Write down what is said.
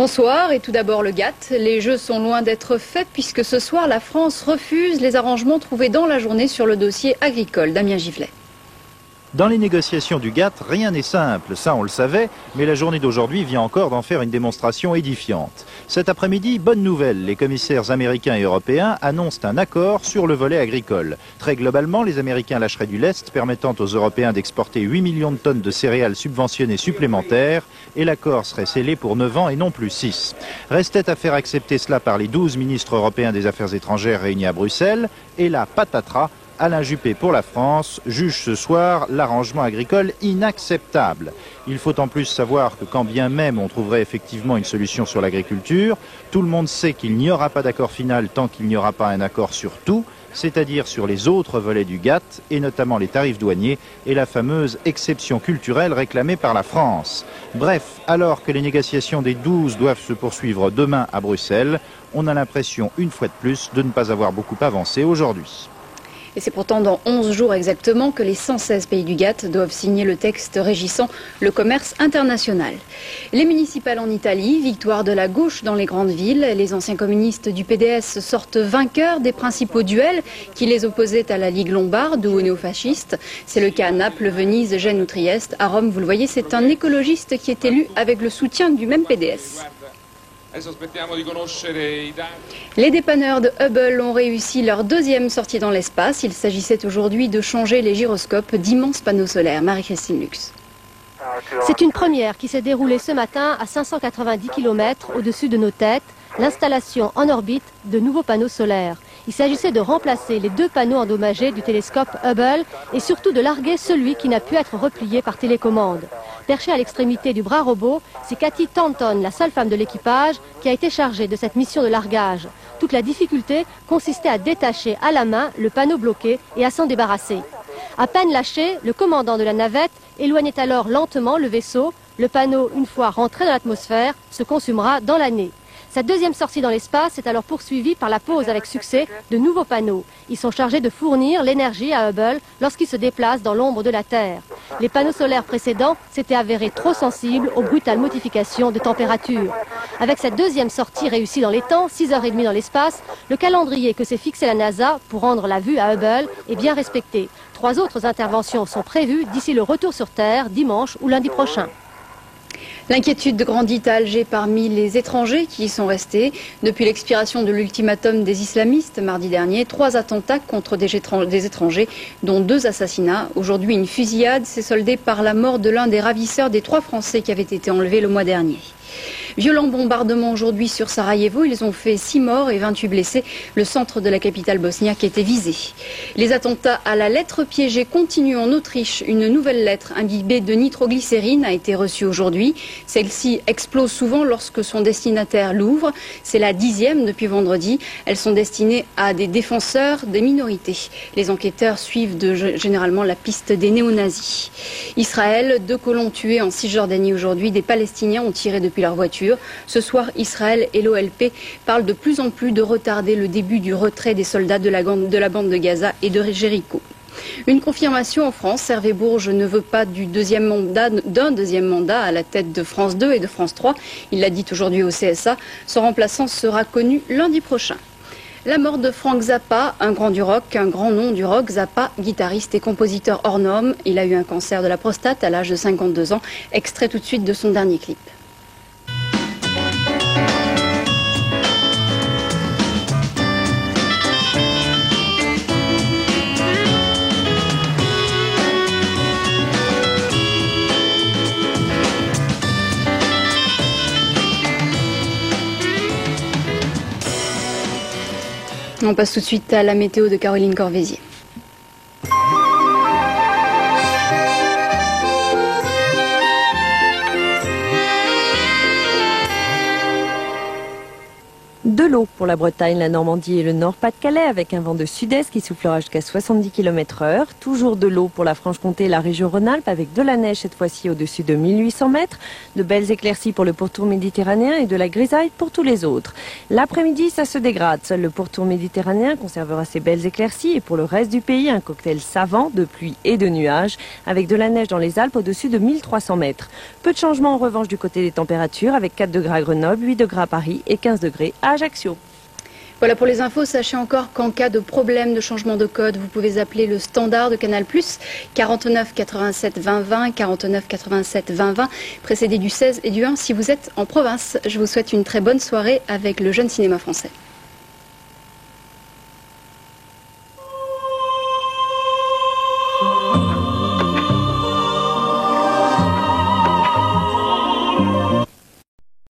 Bonsoir, et tout d'abord le GATT. Les Jeux sont loin d'être faits puisque ce soir la France refuse les arrangements trouvés dans la journée sur le dossier agricole. Damien Givlet. Dans les négociations du GATT, rien n'est simple, ça on le savait, mais la journée d'aujourd'hui vient encore d'en faire une démonstration édifiante. Cet après-midi, bonne nouvelle, les commissaires américains et européens annoncent un accord sur le volet agricole. Très globalement, les Américains lâcheraient du lest, permettant aux Européens d'exporter 8 millions de tonnes de céréales subventionnées supplémentaires, et l'accord serait scellé pour 9 ans et non plus 6. Restait à faire accepter cela par les 12 ministres européens des Affaires étrangères réunis à Bruxelles, et la patatras. Alain Juppé pour la France juge ce soir l'arrangement agricole inacceptable. Il faut en plus savoir que quand bien même on trouverait effectivement une solution sur l'agriculture, tout le monde sait qu'il n'y aura pas d'accord final tant qu'il n'y aura pas un accord sur tout, c'est-à-dire sur les autres volets du GATT, et notamment les tarifs douaniers et la fameuse exception culturelle réclamée par la France. Bref, alors que les négociations des 12 doivent se poursuivre demain à Bruxelles, on a l'impression, une fois de plus, de ne pas avoir beaucoup avancé aujourd'hui. Et c'est pourtant dans 11 jours exactement que les 116 pays du GATT doivent signer le texte régissant le commerce international. Les municipales en Italie, victoire de la gauche dans les grandes villes. Les anciens communistes du PDS sortent vainqueurs des principaux duels qui les opposaient à la Ligue lombarde ou aux néofascistes. C'est le cas à Naples, Venise, Gênes ou Trieste. À Rome, vous le voyez, c'est un écologiste qui est élu avec le soutien du même PDS. Les dépanneurs de Hubble ont réussi leur deuxième sortie dans l'espace. Il s'agissait aujourd'hui de changer les gyroscopes d'immenses panneaux solaires. Marie-Christine Lux. C'est une première qui s'est déroulée ce matin à 590 km au-dessus de nos têtes. L'installation en orbite de nouveaux panneaux solaires. Il s'agissait de remplacer les 2 panneaux endommagés du télescope Hubble et surtout de larguer celui qui n'a pu être replié par télécommande. Perchée à l'extrémité du bras robot, c'est Cathy Thornton, la seule femme de l'équipage, qui a été chargée de cette mission de largage. Toute la difficulté consistait à détacher à la main le panneau bloqué et à s'en débarrasser. À peine lâché, le commandant de la navette éloignait alors lentement le vaisseau. Le panneau, une fois rentré dans l'atmosphère, se consumera dans l'année. Sa deuxième sortie dans l'espace est alors poursuivie par la pose avec succès de nouveaux panneaux. Ils sont chargés de fournir l'énergie à Hubble lorsqu'il se déplace dans l'ombre de la Terre. Les panneaux solaires précédents s'étaient avérés trop sensibles aux brutales modifications de température. Avec cette deuxième sortie réussie dans les temps, 6h30 dans l'espace, le calendrier que s'est fixé la NASA pour rendre la vue à Hubble est bien respecté. 3 autres interventions sont prévues d'ici le retour sur Terre, dimanche ou lundi prochain. L'inquiétude grandit à Alger parmi les étrangers qui y sont restés. Depuis l'expiration de l'ultimatum des islamistes mardi dernier, 3 attentats contre des étrangers, dont 2 assassinats. Aujourd'hui, une fusillade s'est soldée par la mort de l'un des ravisseurs des 3 Français qui avaient été enlevés le mois dernier. Violent bombardement aujourd'hui sur Sarajevo. Ils ont fait 6 morts et 28 blessés. Le centre de la capitale bosniaque était visé. Les attentats à la lettre piégée continuent en Autriche. Une nouvelle lettre imbibée de nitroglycérine a été reçue aujourd'hui. Celle-ci explose souvent lorsque son destinataire l'ouvre. C'est la 10e depuis vendredi. Elles sont destinées à des défenseurs des minorités. Les enquêteurs suivent généralement la piste des néo-nazis. Israël, 2 colons tués en Cisjordanie aujourd'hui. Des Palestiniens ont tiré depuis leur voiture. Ce soir, Israël et l'OLP parlent de plus en plus de retarder le début du retrait des soldats de la bande de Gaza et de Jéricho. Une confirmation en France, Hervé Bourges ne veut pas d'un deuxième mandat à la tête de France 2 et de France 3. Il l'a dit aujourd'hui au CSA. Son remplaçant sera connu lundi prochain. La mort de Frank Zappa, un grand du rock, un grand nom du rock. Zappa, guitariste et compositeur hors norme. Il a eu un cancer de la prostate à l'âge de 52 ans. Extrait tout de suite de son dernier clip. On passe tout de suite à la météo de Caroline Corvézier. De l'eau pour la Bretagne, la Normandie et le Nord-Pas-de-Calais avec un vent de sud-est qui soufflera jusqu'à 70 km/h. Toujours de l'eau pour la Franche-Comté et la région Rhône-Alpes avec de la neige cette fois-ci au-dessus de 1800 mètres. De belles éclaircies pour le pourtour méditerranéen et de la grisaille pour tous les autres. L'après-midi, ça se dégrade. Seul le pourtour méditerranéen conservera ses belles éclaircies et pour le reste du pays, un cocktail savant de pluie et de nuages avec de la neige dans les Alpes au-dessus de 1300 mètres. Peu de changements en revanche du côté des températures avec 4 degrés à Grenoble, 8 degrés à Paris et 15 degrés à Ajaccio. Voilà pour les infos. Sachez encore qu'en cas de problème de changement de code, vous pouvez appeler le standard de Canal+, 49 87 20 20, 49 87 20 20, précédé du 16 et du 1 si vous êtes en province. Je vous souhaite une très bonne soirée avec le Jeune Cinéma Français.